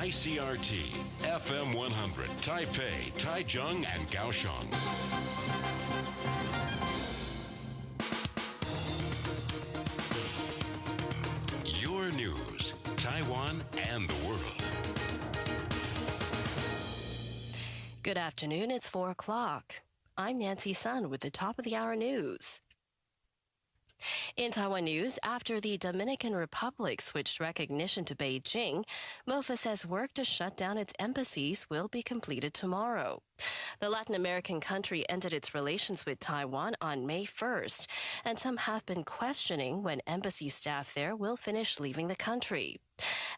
ICRT, FM 100, Taipei, Taichung, and Kaohsiung. Your news, Taiwan and the world. Good afternoon, it's 4 o'clock. I'm Nancy Sun with the top of the hour news. In Taiwan news, after the Dominican Republic switched recognition to Beijing, MOFA says work to shut down its embassies will be completed tomorrow. The Latin American country ended its relations with Taiwan on May 1st, and some have been questioning when embassy staff there will finish leaving the country.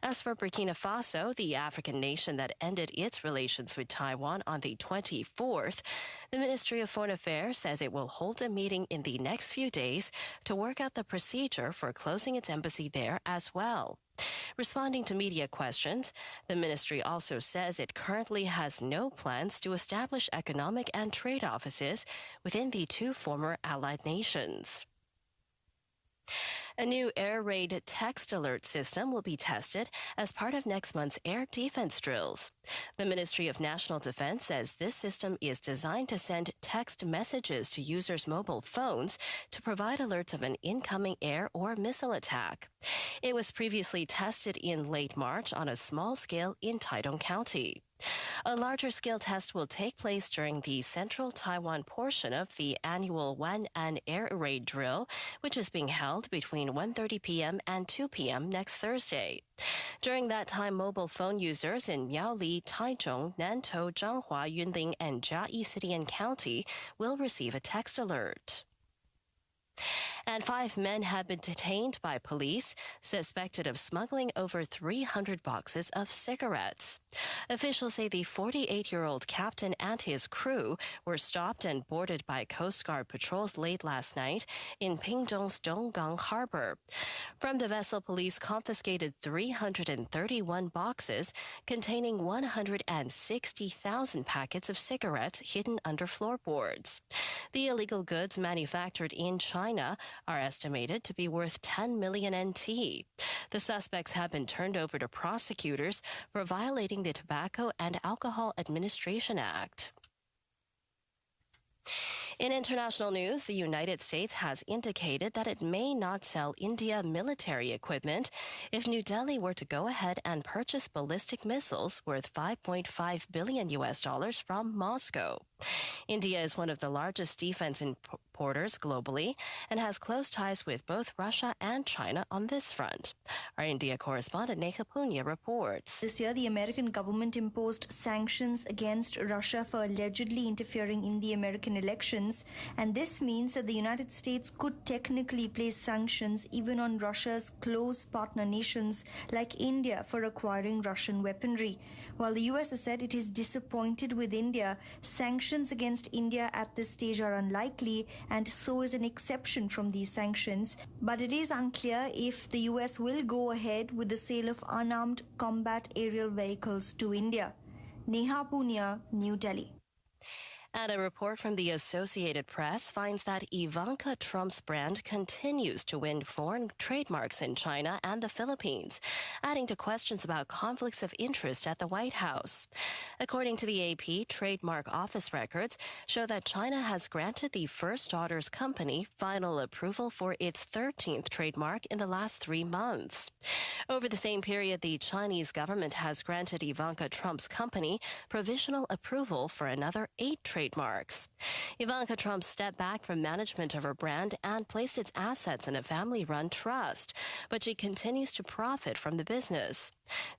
As for Burkina Faso, the African nation that ended its relations with Taiwan on the 24th, the Ministry of Foreign Affairs says it will hold a meeting in the next few days to work out the procedure for closing its embassy there as well. Responding to media questions, the ministry also says it currently has no plans to establish economic and trade offices within the two former allied nations. A new air raid text alert system will be tested as part of next month's air defense drills. The Ministry of National Defense says this system is designed to send text messages to users' mobile phones to provide alerts of an incoming air or missile attack. It was previously tested in late March on a small scale in Taitung County. A larger scale test will take place during the central Taiwan portion of the annual Wan'an air raid drill, which is being held between 1:30 p.m. and 2 p.m. next Thursday. During that time, mobile phone users in Miaoli, Taichung, Nantou, Zhanghua, Yunlin, and Jiayi City and County will receive a text alert. And 5 men have been detained by police, suspected of smuggling over 300 boxes of cigarettes. Officials say the 48-year-old captain and his crew were stopped and boarded by Coast Guard patrols late last night in Pingdong's Donggang Harbor. From the vessel, police confiscated 331 boxes containing 160,000 packets of cigarettes hidden under floorboards. The illegal goods manufactured in China are estimated to be worth 10 million NT. The suspects have been turned over to prosecutors for violating the Tobacco and Alcohol Administration Act. In international news, the United States has indicated that it may not sell India military equipment if New Delhi were to go ahead and purchase ballistic missiles worth $5.5 billion from Moscow. India is one of the largest defense importers globally and has close ties with both Russia and China on this front. Our India correspondent Neha Punya reports. This year, the American government imposed sanctions against Russia for allegedly interfering in the American elections, and this means that the United States could technically place sanctions even on Russia's close partner nations like India for acquiring Russian weaponry. While the US has said it is disappointed with India, sanctions against India at this stage are unlikely, and so is an exception from these sanctions. But it is unclear if the US will go ahead with the sale of unarmed combat aerial vehicles to India. Neha Punya, New Delhi. And a report from the Associated Press finds that Ivanka Trump's brand continues to win foreign trademarks in China and the Philippines, adding to questions about conflicts of interest at the White House. According to the AP, trademark office records show that China has granted the First Daughters Company final approval for its 13th trademark in the last 3 months. Over the same period, the Chinese government has granted Ivanka Trump's company provisional approval for another 8 trademarks. Ivanka Trump stepped back from management of her brand and placed its assets in a family-run trust, but she continues to profit from the business.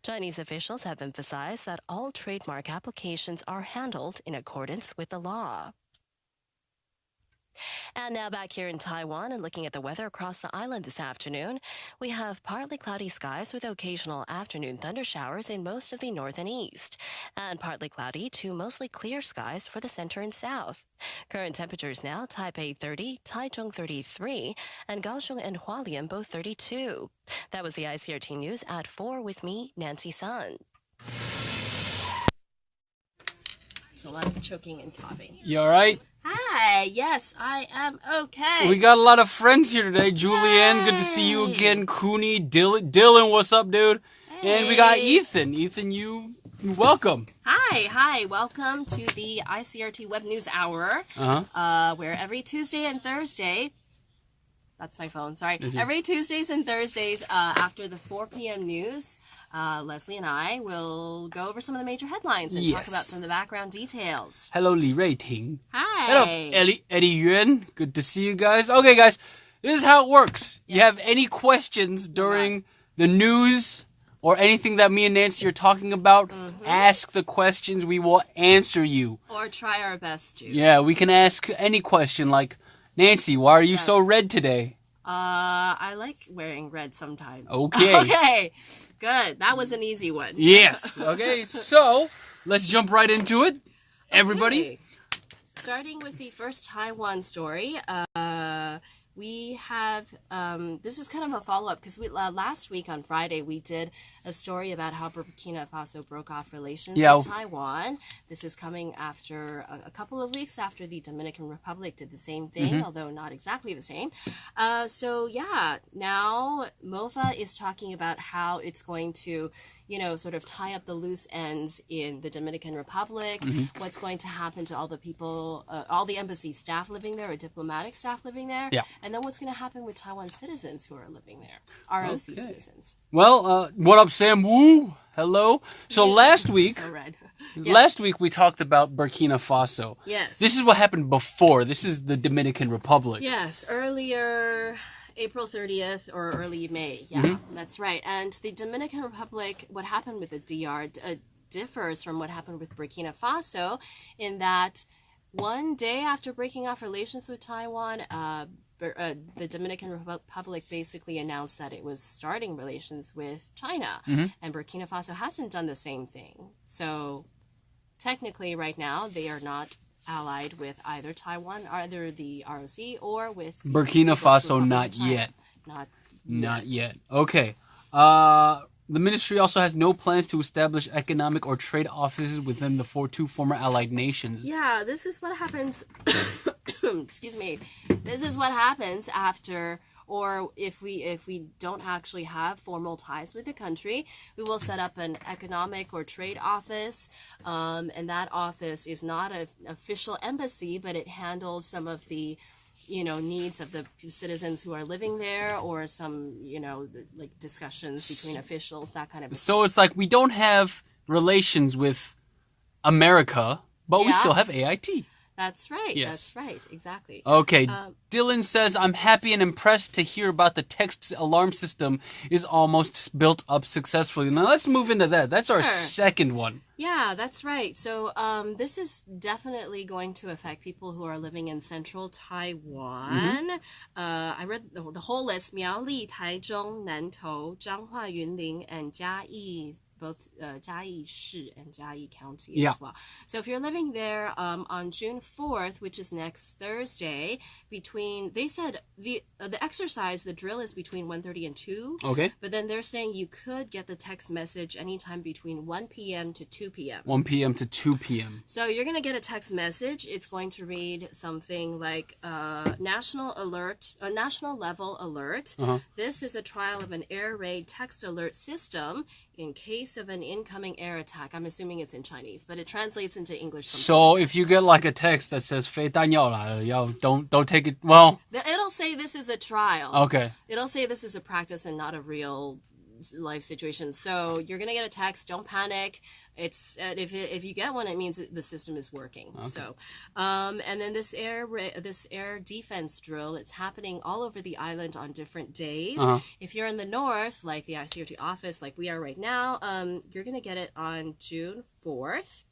Chinese officials have emphasized that all trademark applications are handled in accordance with the law. And now back here in Taiwan and looking at the weather across the island this afternoon, we have partly cloudy skies with occasional afternoon thundershowers in most of the north and east, and partly cloudy to mostly clear skies for the center and south. Current temperatures now, Taipei 30, Taichung 33, and Kaohsiung and Hualien both 32. That was the ICRT News at 4 with me, Nancy Sun. It's a lot of choking and coughing. You all right? Hi, yes, I am okay. We got a lot of friends here today. Julianne, good to see you again. Cooney, Dylan, what's up, dude? And we got Ethan. Ethan, welcome. Hi. Welcome to the ICRT Web News Hour, where every Tuesday and Thursday, that's my phone, sorry. Every Tuesdays and Thursdays after the 4 p.m. news, Leslie and I will go over some of the major headlines and talk about some of the background details. Hello, Li Reiting. Hi. Hello, Eddie Yuan. Good to see you guys. Okay, guys, this is how it works. Yes. You have any questions during the news or anything that me and Nancy are talking about, ask the questions. We will answer you. Or try our best to. Yeah, we can ask any question like, Nancy, why are you so red today? I like wearing red sometimes. Okay. Okay. Good. That was an easy one. Yes. Okay. So let's jump right into it. Everybody. Okay. Starting with the first Taiwan story. We have, this is kind of a follow-up because last week on Friday we did a story about how Burkina Faso broke off relations with Taiwan. This is coming after a couple of weeks after the Dominican Republic did the same thing, although not exactly the same. Now MOFA is talking about how it's going to, sort of tie up the loose ends in the Dominican Republic, what's going to happen to all the people, all the embassy staff living there or diplomatic staff living there, and then what's going to happen with Taiwan citizens who are living there, ROC citizens. Well, what up, Sam Woo? Hello. So last week, last week we talked about Burkina Faso. Yes. This is what happened before. This is the Dominican Republic. Yes, earlier April 30th or early May. Yeah, that's right. And the Dominican Republic, what happened with the DR differs from what happened with Burkina Faso in that one day after breaking off relations with Taiwan, the Dominican Republic basically announced that it was starting relations with China. And Burkina Faso hasn't done the same thing. So technically right now they are not allied with either Taiwan, either the ROC, or with Burkina Faso. Not yet. Not yet. Okay. The ministry also has no plans to establish economic or trade offices within the two former allied nations. Yeah, this is what happens. Excuse me. This is what happens after, or if we don't actually have formal ties with the country, we will set up an economic or trade office, and that office is not an official embassy, but it handles some of the needs of the citizens who are living there, or some like discussions between officials, that kind of thing. So it's like we don't have relations with America, but we still have AIT. That's right. Yes. That's right. Exactly. Okay. Dylan says, I'm happy and impressed to hear about the text alarm system is almost built up successfully. Now let's move into that. That's our second one. Yeah, that's right. So this is definitely going to affect people who are living in central Taiwan. I read the whole list. Miaoli, Taichung, Nantou, Zhanghua, Yunlin, and Jiayi. Both Jiayi Shi and Jiayi County as well. So if you're living there on June 4th, which is next Thursday, they said the exercise, the drill is between 1:30 and 2. Okay. But then they're saying you could get the text message anytime between 1 p.m. to 2 p.m. 1 p.m. to 2 p.m. So you're going to get a text message. It's going to read something like national level alert. This is a trial of an air raid text alert system in case of an incoming air attack. I'm assuming it's in Chinese, but it translates into English. So if you get like a text that says 飞弹要来了, don't take it, well. It'll say this is a trial. Okay. It'll say this is a practice and not a real life situation. So you're going to get a text. Don't panic. It's if you get one, it means the system is working. Okay. So, and then this air defense drill, it's happening all over the island on different days. If you're in the north, like the ICRT office, like we are right now, you're gonna get it on June 4th.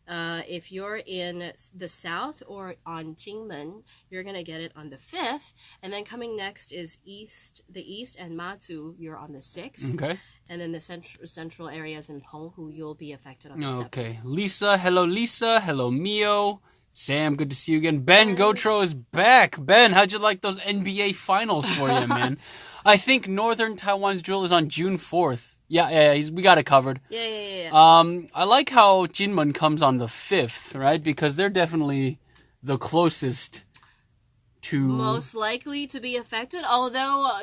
If you're in the south or on Jingmen, you're going to get it on the 5th. And then coming next is the east and Matsu, you're on the 6th. Okay. And then the central areas in Penghu, you'll be affected on the 7th. Okay. Lisa. Hello, Mio. Sam, good to see you again. Ben Gotro is back. Ben, how'd you like those NBA finals for you, man? I think Northern Taiwan's drill is on June 4th. Yeah, we got it covered. Yeah. I like how Jinmen comes on the 5th, right? Because they're definitely the closest to... Most likely to be affected, although,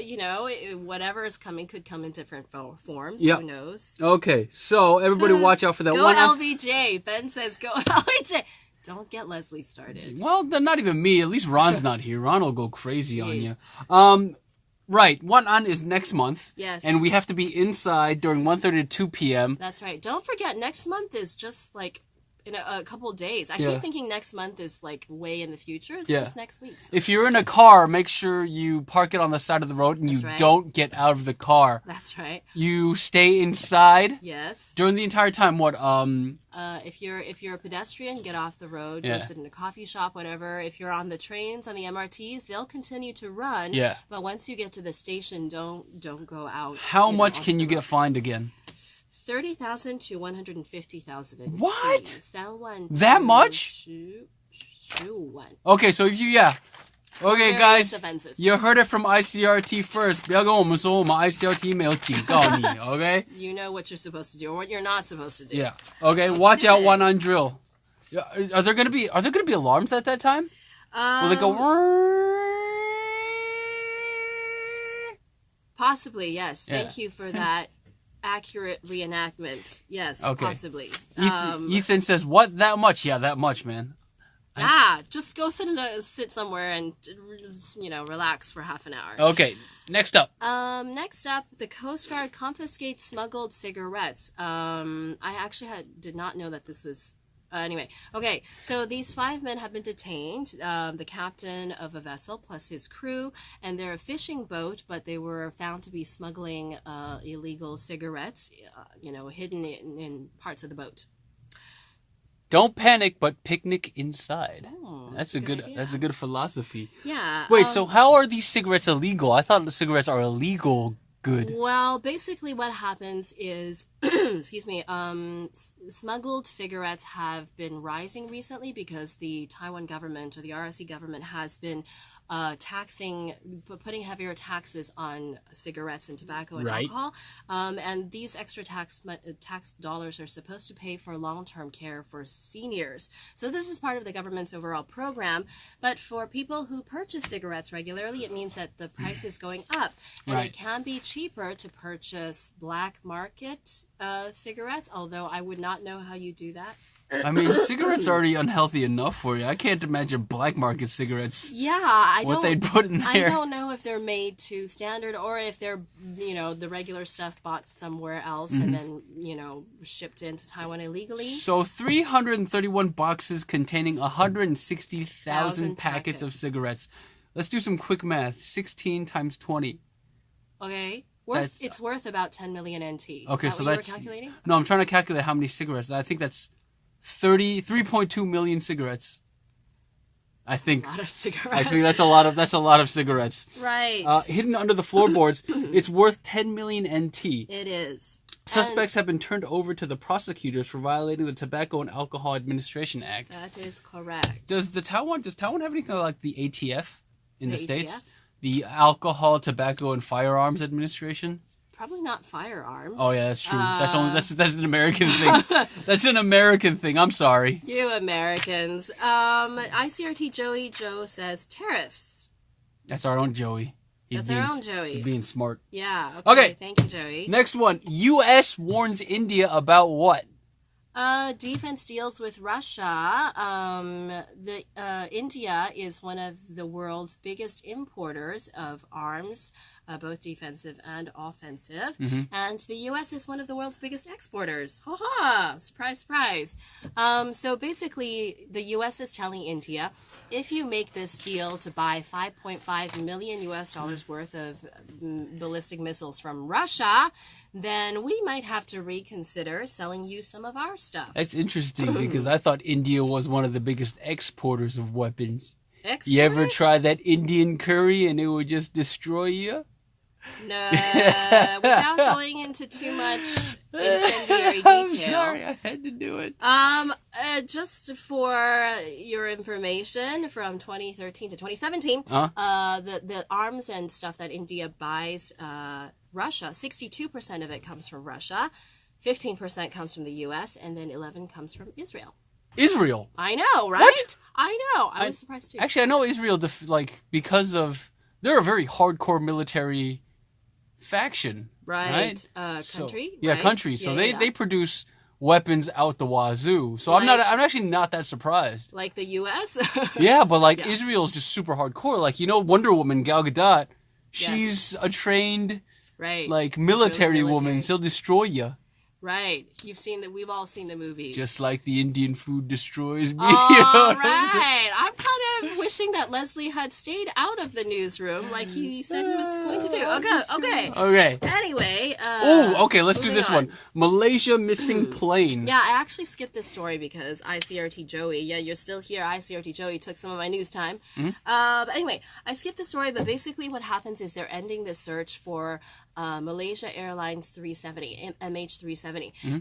whatever is coming could come in different forms. Yep. Who knows? Okay, so everybody watch out for that. Go LBJ. Ben says go LBJ. Don't get Leslie started. Well, then not even me. At least Ron's not here. Ron will go crazy on Jeez. you. Right, One is next month. Yes. And we have to be inside during 1:30 to 2 p.m. That's right. Don't forget, next month is just like in a couple of days. I Yeah. keep thinking next month is like way in the future. It's Yeah. just next week. So. If you're in a car, make sure you park it on the side of the road and That's you right. don't get out of the car. That's right. You stay inside Yes. during the entire time. What? If you're a pedestrian, get off the road. Yeah. Go sit in a coffee shop, whatever. If you're on the trains, on the MRTs, they'll continue to run. Yeah. But once you get to the station, don't go out. How much off can the you get road. fined again? 30,000 to 150,000. What? That much? Okay, so if you Okay, Various guys, offenses. you heard it from ICRT first. 不要跟我们说我们 ICRT 没有警告你 okay? You know what you're supposed to do or what you're not supposed to do. Yeah. Okay, watch out one on drill. Are there gonna be alarms at that time? Will they go? Possibly, yes. Yeah. Thank you for that accurate reenactment. Yes, Okay. possibly. Ethan says, "What? That much? Yeah, that much, man." Just go sit somewhere and relax for half an hour. Okay, next up. Next up, the Coast Guard confiscates smuggled cigarettes. I actually did not know that this was. Anyway, okay, so these 5 men have been detained, the captain of a vessel plus his crew, and they're a fishing boat, but they were found to be smuggling illegal cigarettes, hidden in parts of the boat. Don't panic, but picnic inside. Oh, That's a good. idea. That's a good philosophy. Yeah. Wait, so how are these cigarettes illegal? I thought the cigarettes are illegal. Good. Well, basically what happens is, excuse me, smuggled cigarettes have been rising recently because the Taiwan government or the RSC government has been putting heavier taxes on cigarettes and tobacco and Right. alcohol. And these extra tax dollars are supposed to pay for long-term care for seniors. So this is part of the government's overall program. But for people who purchase cigarettes regularly, it means that the price is going up. And Right. it can be cheaper to purchase black market cigarettes, although I would not know how you do that. I mean, cigarettes are already unhealthy enough for you. I can't imagine black market cigarettes. Yeah, What they'd put in I there. don't know if they're made to standard or if they're, the regular stuff bought somewhere else Mm-hmm. and then, shipped into Taiwan illegally. So 331 boxes containing 160,000 packets of packets. cigarettes. Let's do some quick math. 16 times 20. Okay, That's- it's worth about 10 million NT. Okay, Is that so what that's... you were calculating? No, I'm trying to calculate how many cigarettes. I think that's 3.2 million cigarettes. I think A lot of cigarettes. I think that's a lot of cigarettes. right. Hidden under the floorboards, it's worth 10 million NT. It is. Suspects have been turned over to the prosecutors for violating the Tobacco and Alcohol Administration Act. That is correct. Does Taiwan have anything like the ATF in the The States? ATF? The Alcohol, Tobacco, and Firearms Administration? Probably not firearms. Oh yeah, that's true. That's an American thing. That's an American thing. I'm sorry. You Americans. ICRT Joe says tariffs. That's our own Joey. That's our own Joey. He's being smart. Yeah. Okay. Thank you, Joey. Next one. U.S. warns India about what? Defense deals with Russia. India is one of the world's biggest importers of arms, both defensive and offensive. And the U.S. is one of the world's biggest exporters. Ha ha! Surprise, surprise. So basically, the U.S. is telling India, if you make this deal to buy $5.5 million US worth of ballistic missiles from Russia, then we might have to reconsider selling you some of our stuff. That's interesting because I thought India was one of the biggest exporters of weapons. Exporters? You ever try that Indian curry and it would just destroy you? No, without going into too much incendiary detail. I'm sorry, I had to do it. Just for your information, from 2013 to 2017, the arms and stuff that India buys Russia, 62% of it comes from Russia, 15% comes from the U.S., and then 11% comes from Israel. Israel. I know, right? What? I know. I was surprised too. Actually, I know Israel, because of they're a very hardcore military faction, right? Country. Yeah, right? country. So Yeah. they produce weapons out the wazoo. So I'm actually not that surprised. Like the U.S. Yeah, but Israel's just super hardcore. Wonder Woman, Gal Gadot, she's a trained military woman. She'll destroy you. Right. We've all seen the movies. Just like the Indian food destroys me. All right. I'm kind of wishing that Leslie had stayed out of the newsroom like he said he was going to do. Okay. Anyway. Let's do this one. Malaysia missing plane. Yeah, I actually skipped this story because ICRT Joey, you're still here. ICRT Joey took some of my news time. But anyway, I skipped the story, but basically what happens is they're ending the search for Malaysia Airlines 370, MH370.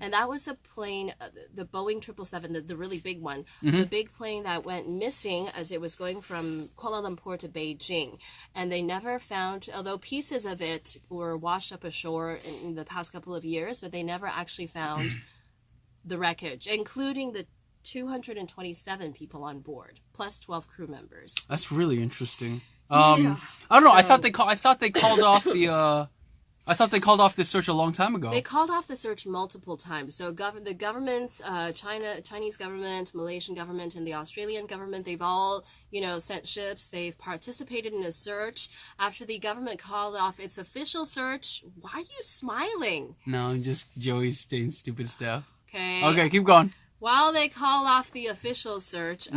And that was a plane, the Boeing 777, the really big one, the big plane that went missing as it was going from Kuala Lumpur to Beijing. And they never found, although pieces of it were washed up ashore in the past couple of years, but they never actually found the wreckage, including the 227 people on board, plus 12 crew members. That's really interesting. I don't know. I thought they called off the. I thought they called off this search a long time ago. They called off the search multiple times. So the governments, Chinese government, Malaysian government, and the Australian government, they've all, sent ships. They've participated in a search. After the government called off its official search, why are you smiling? No, just Joey's saying stupid stuff. Okay, keep going. While they call off the official search,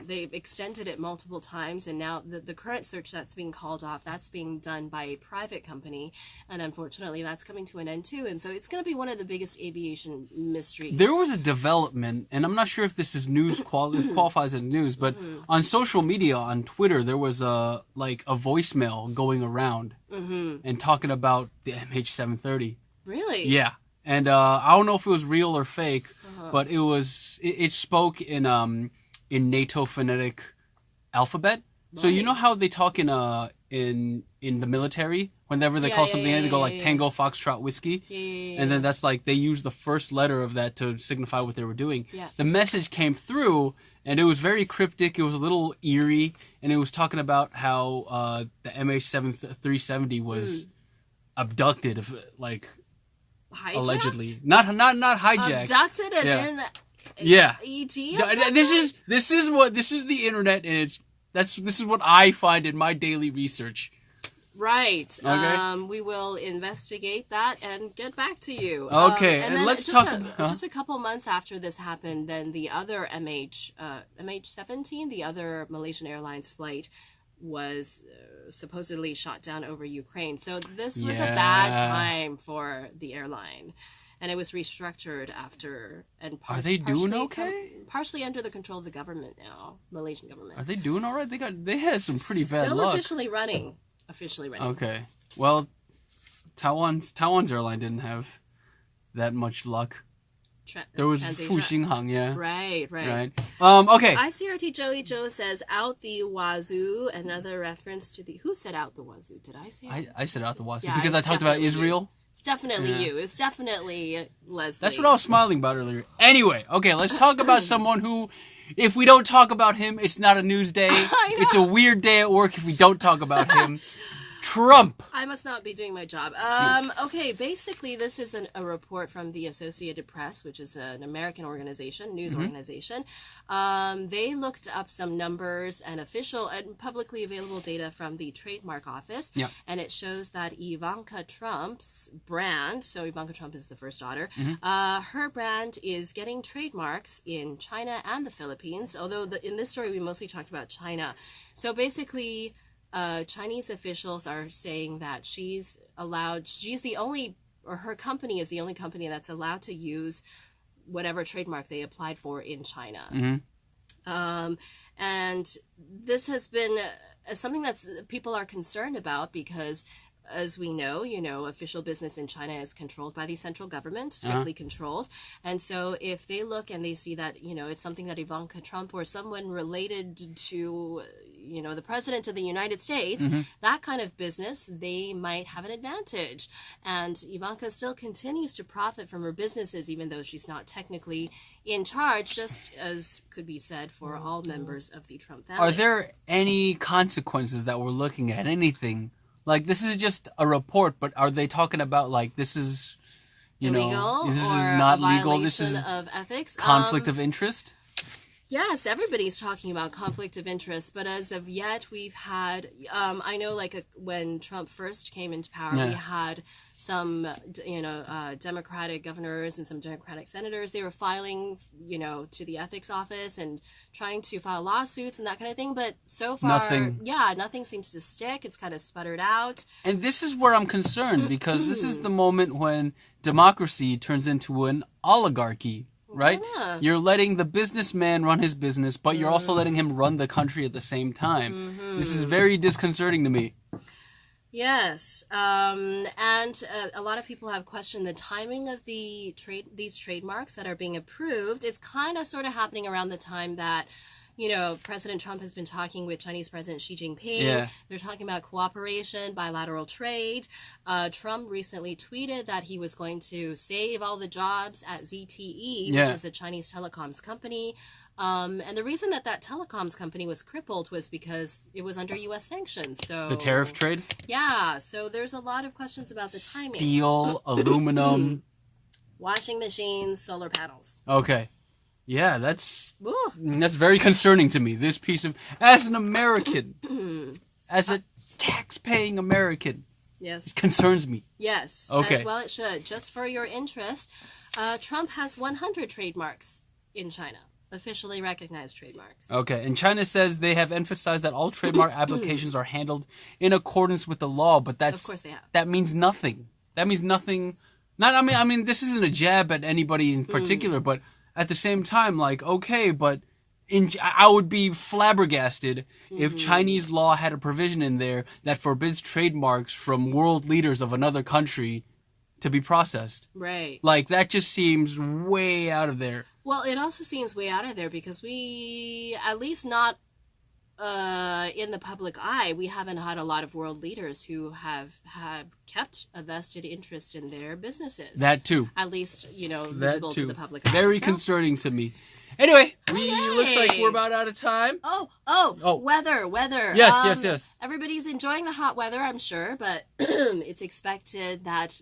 they've extended it multiple times, and now the current search that's being called off, that's being done by a private company, and unfortunately that's coming to an end too, and so it's going to be one of the biggest aviation mysteries. There was a development, and I'm not sure if this is news qualifies as news, but on social media, on Twitter, there was a voicemail going around and talking about the MH730. Really? Yeah. And I don't know if it was real or fake, but it spoke in NATO phonetic alphabet. Right. So you know how they talk in the military whenever they call something in, they go like Tango Foxtrot Whiskey, and then that's they use the first letter of that to signify what they were doing. Yeah. The message came through, and it was very cryptic. It was a little eerie, and it was talking about how the MH370 was abducted, Hijacked? Allegedly, not hijacked. Abducted as in ET. Abducted? This is the internet, and this is what I find in my daily research. Right. Okay. We will investigate that and get back to you. Okay, and let's talk. Just a couple months after this happened, then the other MH17, the other Malaysian Airlines flight, was supposedly shot down over Ukraine. So this was a bad time for the airline, and it was restructured after. And are they doing okay? Partially under the control of the government now, Malaysian government. Are they doing all right? They had some pretty bad Still luck. Officially running. Okay. Well, Taiwan's airline didn't have that much luck. There was Fuxinghang, yeah. Right. Okay. ICRT Joe says, out the wazoo, another reference to the... Who said out the wazoo? Did I say it? I said out the wazoo because I talked about Israel. It's definitely you. It's definitely Leslie. That's what I was smiling about earlier. Anyway, okay, let's talk about someone who, if we don't talk about him, it's not a news day. It's a weird day at work if we don't talk about him. Trump. I must not be doing my job. Okay, basically this is a report from the Associated Press, which is an American organization, news organization. They looked up some numbers and official and publicly available data from the Trademark Office, and it shows that Ivanka Trump's brand, so Ivanka Trump is the first daughter, her brand is getting trademarks in China and the Philippines, although in this story we mostly talked about China. So basically... Chinese officials are saying that her company is the only company that's allowed to use whatever trademark they applied for in China. And this has been something that people are concerned about because, as we know, official business in China is controlled by the central government, strictly controlled. And so if they look and they see that, it's something that Ivanka Trump or someone related to, the president of the United States, that kind of business, they might have an advantage. And Ivanka still continues to profit from her businesses, even though she's not technically in charge, just as could be said for all members of the Trump family. Are there any consequences that we're looking at? Anything? Like, this is just a report, but are they talking about, like, this is, illegal, this is or not a legal, this violation is of ethics? conflict of interest? Yes, everybody's talking about conflict of interest, but as of yet, we've had, I know when Trump first came into power, we had some, Democratic governors and some Democratic senators. They were filing, to the ethics office and trying to file lawsuits and that kind of thing. But so far, nothing seems to stick. It's kind of sputtered out. And this is where I'm concerned, because this is the moment when democracy turns into an oligarchy. Right? Yeah. You're letting the businessman run his business, but you're also letting him run the country at the same time. This is very disconcerting to me. Yes. And a lot of people have questioned the timing of these trademarks that are being approved. It's kind of sort of happening around the time that President Trump has been talking with Chinese President Xi Jinping. Yeah. They're talking about cooperation, bilateral trade. Trump recently tweeted that he was going to save all the jobs at ZTE, which is a Chinese telecoms company. And the reason that telecoms company was crippled was because it was under U.S. sanctions. So The tariff trade? Yeah. So there's a lot of questions about the timing. Steel, aluminum. Washing machines, solar panels. Okay. Yeah, that's very concerning to me. This piece of, as an American, as a tax-paying American, it concerns me. Yes, okay. As well it should. Just for your interest, Trump has 100 trademarks in China, officially recognized trademarks. Okay, and China says they have emphasized that all trademark applications are handled in accordance with the law, but Of course they have. That means nothing. That means nothing. I mean, this isn't a jab at anybody in particular, but at the same time, okay, but I would be flabbergasted if Chinese law had a provision in there that forbids trademarks from world leaders of another country to be processed. Right. That just seems way out of there. Well, it also seems way out of there because we, at least not in the public eye, we haven't had a lot of world leaders who have kept a vested interest in their businesses. That too. At least, visible to the public eye. Very concerning to me. Anyway, looks like we're about out of time. Oh, weather. Yes. Everybody's enjoying the hot weather, I'm sure, but it's expected that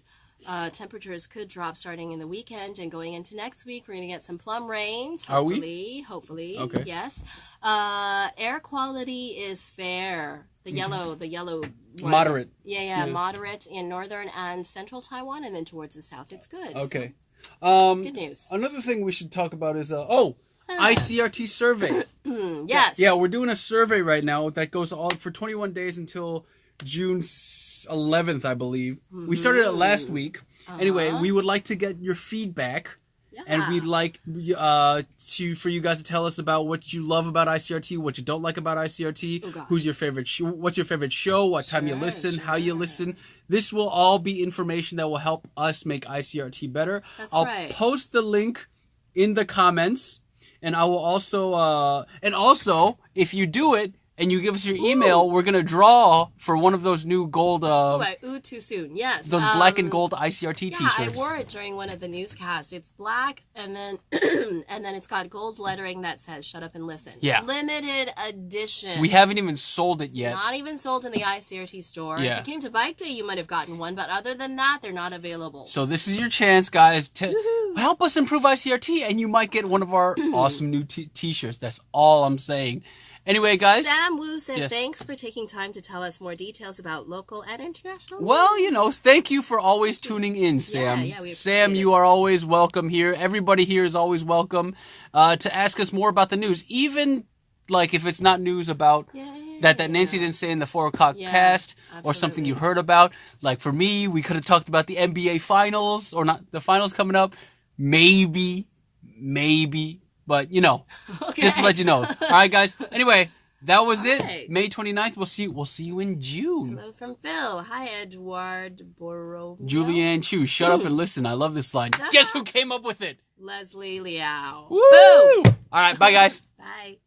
temperatures could drop starting in the weekend and going into next week. We're going to get some plum rains. Hopefully. Okay. Yes. Air quality is fair. The yellow one. Moderate. Yeah, moderate in northern and central Taiwan, and then towards the south it's good. Okay. Good news. Another thing we should talk about is ICRT survey. Yes. Yeah, we're doing a survey right now that goes all for 21 days until June 11th, I believe. We started it last week. Anyway, we would like to get your feedback. Yeah. And we'd like for you guys to tell us about what you love about ICRT, what you don't like about ICRT, who's your favorite what's your favorite show, what time you listen, how you listen. This will all be information that will help us make ICRT better. I'll post the link in the comments, and I will also if you do it and you give us your email, we're going to draw for one of those new gold... too soon. Yes. Those black and gold ICRT t-shirts. Yeah, I wore it during one of the newscasts. It's black, and then it's got gold lettering that says, "Shut up and listen." Yeah. Limited edition. We haven't even sold it yet. Not even sold in the ICRT store. Yeah. If you came to Bike Day, you might have gotten one, but other than that, they're not available. So this is your chance, guys, to help us improve ICRT, and you might get one of our awesome new t-shirts. That's all I'm saying. Anyway, guys. Sam Wu says, thanks for taking time to tell us more details about local and international. Well, thank you for always tuning in, Sam. Yeah, we Sam, you are always welcome here. Everybody here is always welcome to ask us more about the news. Even, if it's not news about that Nancy didn't say in the 4 o'clock cast or something you heard about. Like, for me, we could have talked about the NBA finals or not the finals coming up. Maybe. But, just to let you know. All right, guys. Anyway, that was it. May 29th. We'll see you in June. Hello from Phil. Hi, Edward Borrow. Julianne Chu. Shut up and listen. I love this line. Guess who came up with it? Leslie Liao. Woo! All right. Bye, guys. Bye.